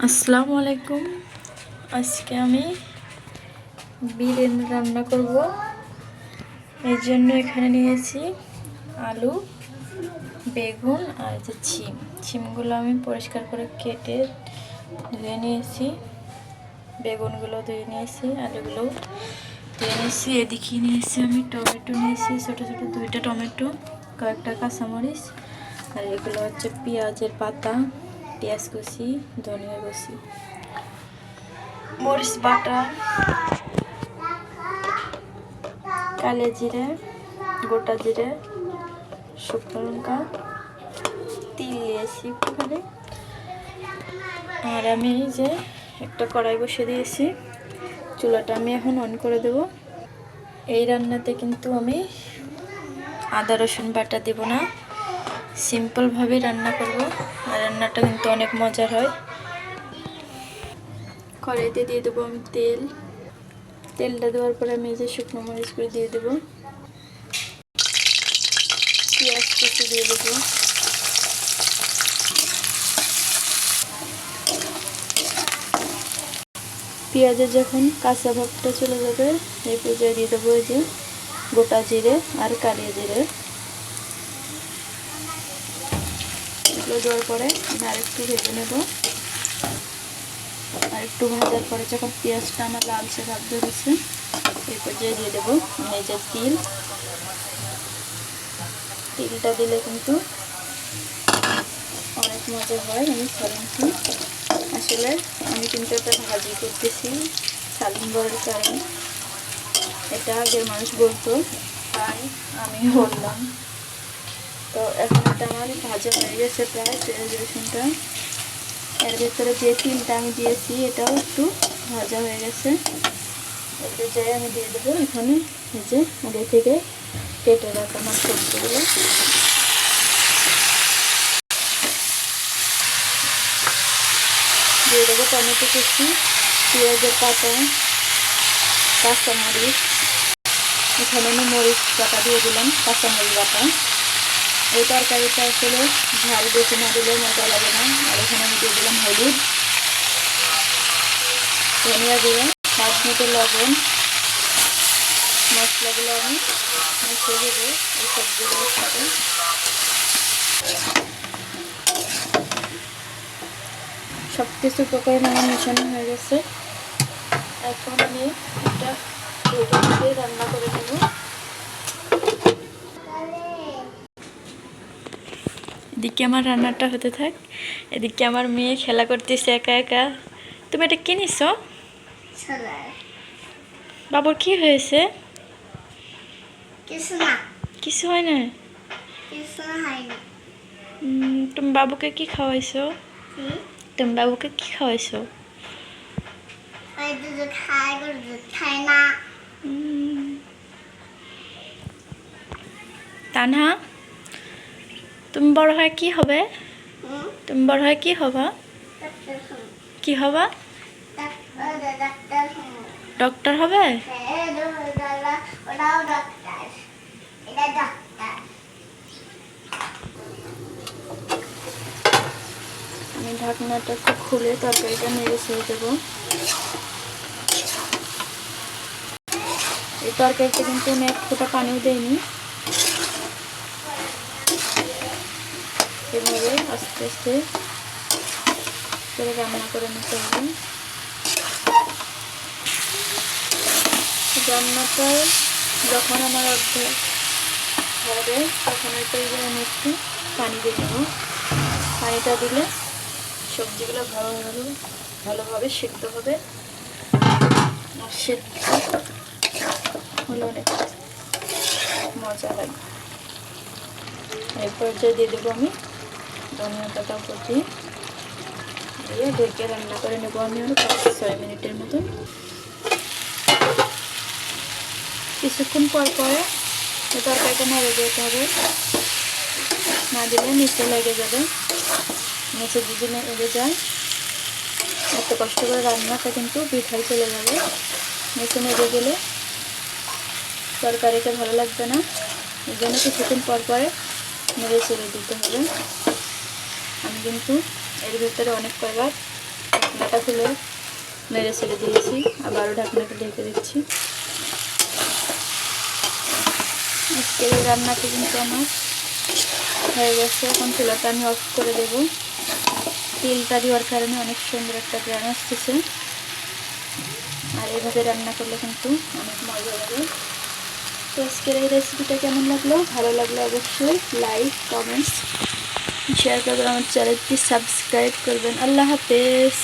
আসসালামু আলাইকুম। আজকে আমি বিরিয়ানি রান্না করব। এই জন্য এখানে নিয়েছি আলু, বেগুন আর যে শিমগুলো আমি পরিষ্কার করে কেটে ধুয়ে নিয়েছি, বেগুনগুলো ধুয়ে নিয়েছি, আলুগুলো ধুয়ে নিয়েছি। এদিকে নিয়েছি আমি টমেটো নিয়েছি, ছোটো ছোটো 2টা টমেটো, কয়েকটা কাঁচামরিচ, আর এগুলো হচ্ছে পেঁয়াজের পাতা, পেঁয়াজ কুচি, ধনিয়া কুচি, মরিচ বাটা, কালো জিরে, গোটা জিরে, শুকনো লঙ্কা, তিল দিয়েছি একটুখানি। আর আমি যে একটা কড়াই বসিয়ে দিয়েছি, চুলাটা আমি এখন অন করে দেব। এই রান্নাতে কিন্তু আমি আদা রসুন বাটা দেব না, সিম্পলভাবে রান্না করব। আর রান্নাটা কিন্তু অনেক মজার হয়। কড়াইতে দিয়ে দেবো আমি তেলটা দেওয়ার পরে আমি যে শুকনো মরিচ করে দিয়ে দেবো, পেঁয়াজ কুচি দিয়ে দেবো, পেঁয়াজের যখন কাঁচা ভাবটা চলে যাবে এই পর্যায়ে দিয়ে দেবো এই যে গোটা জিরে আর কালো জিরে। এগুলো দেওয়ার পরে আমি আরেকটু ভেজে নেব। আর একটু ভাজার পরে যখন পেঁয়াজটা আমার লালচে ভাব ধরেছে এই পর্যায়ে দিয়ে দেবো এই যে তিলটা দিলে কিন্তু অনেক মজা হয়। আমি আসলে আমি কিন্তু এটা ভাজি করতেছি সালিম বড়ের কারণে, এটা আগের মানুষ বলতো তাই আমি বললাম। তো এখন এটা আমার ভাজা হয়ে গেছে প্রায় পেঁয়াজ রসুনটা। এর ভেতরে যে তিলটা আমি দিয়েছি এটাও একটু ভাজা হয়ে গেছে। এতে যাই আমি দিয়ে দেবো এখানে এই যে আগে থেকে কেটে রাখা আমার সবজিগুলো। দিয়ে দেবো টমেটো কুচি, পেঁয়াজের পাতা, কাঁচামরিচ, এখানে আমি মরিচ বাটা দিয়ে দিলাম, কাঁচামরিচ বাটা। এই তরকারিটা আসলে ঝাল বেশি না দিলে মজা লাগে না। আর এখানে আমি দিয়ে দিলাম হলুদ, ধনিয়া গুঁড়ো, স্বাদ মতো লবণ। মশলাগুলো আমি মিশিয়ে দেবো এই সবজিগুলোর সাথে। সব কিছু উপকরণ আমার মেশানো হয়ে গেছে। এখন আমি এটা ঢেকে রান্না করে নেব। এদিকে আমার রান্নাটা হতে থাক, এদিকে আমার মেয়ে খেলা করতেছে একা একা। তুমি এটা কি নিছ? বাবুর কি হয়েছে? কিছু হয় না। তুমি বাবুকে কি খাওয়াইছো? তুমি বাবুকে কি খাওয়াইছো? তানহা, তুমি বড় হয় কি হবে? তুমি বড় হয় কি হবা? কি হবা? ডক্টর হবে? আমি ঢাকনাটা একটু খুলে তরকারিটা নেড়ে ছেড়ে দেবো। এই তরকারিটা কিন্তু আমি 1 ফোঁটা পানিও দেয়নি, এভাবে আস্তে আস্তে করে রান্না করে নিতে হবে। রান্নাটা যখন আমার অর্ধেক হবে তখন এটাই যে আমি একটু পানি দিয়ে দেবো। পানিটা দিলে সবজিগুলো ভালোভাবে সিদ্ধ হবে। আর সিদ্ধ হলে অনেক মজা লাগে। এই পর্যায়ে দিয়ে দেবো আমি ধনিয়া পাতা কুচি, দিয়ে ঢেকে রান্না করে নেবো আমি আরও 5-6 মিনিটের মতন। কিছুক্ষণ পর পরে তরকারিটা নেড়ে যেতে হবে, না দিলে নিচে লেগে যাবে। নিচে যদি লেগে যায় এত কষ্ট করে রান্নাটা কিন্তু বৃথায় চলে যাবে। নিচে নেড়ে গেলে তরকারিটা ভালো লাগবে না। এই জন্য কিছুক্ষণ পর পরে নেড়ে ছেড়ে দিতে হবে। আমি কিন্তু এর ভেতরে অনেক কয়েকবার ঢাকনাটা খুলে নেড়ে ছেড়ে দিয়েছি, আবারও ঢাকনাটা ঢেকে দিচ্ছি। আজকের এই রান্নাটি কিন্তু আমার হয়ে গেছে। এখন চুলাটা আমি অফ করে দেব। তেলটা দেওয়ার কারণে অনেক সুন্দর একটা গ্রান আসতেছে, আর এভাবে রান্না করলে কিন্তু অনেক মজা লাগে। তো আজকের এই রেসিপিটা কেমন লাগলো? ভালো লাগলে অবশ্যই লাইক, কমেন্টস, শেয়ার করবেন, আমার চ্যানেলটি সাবস্ক্রাইব করবেন। আল্লাহ হাফেজ।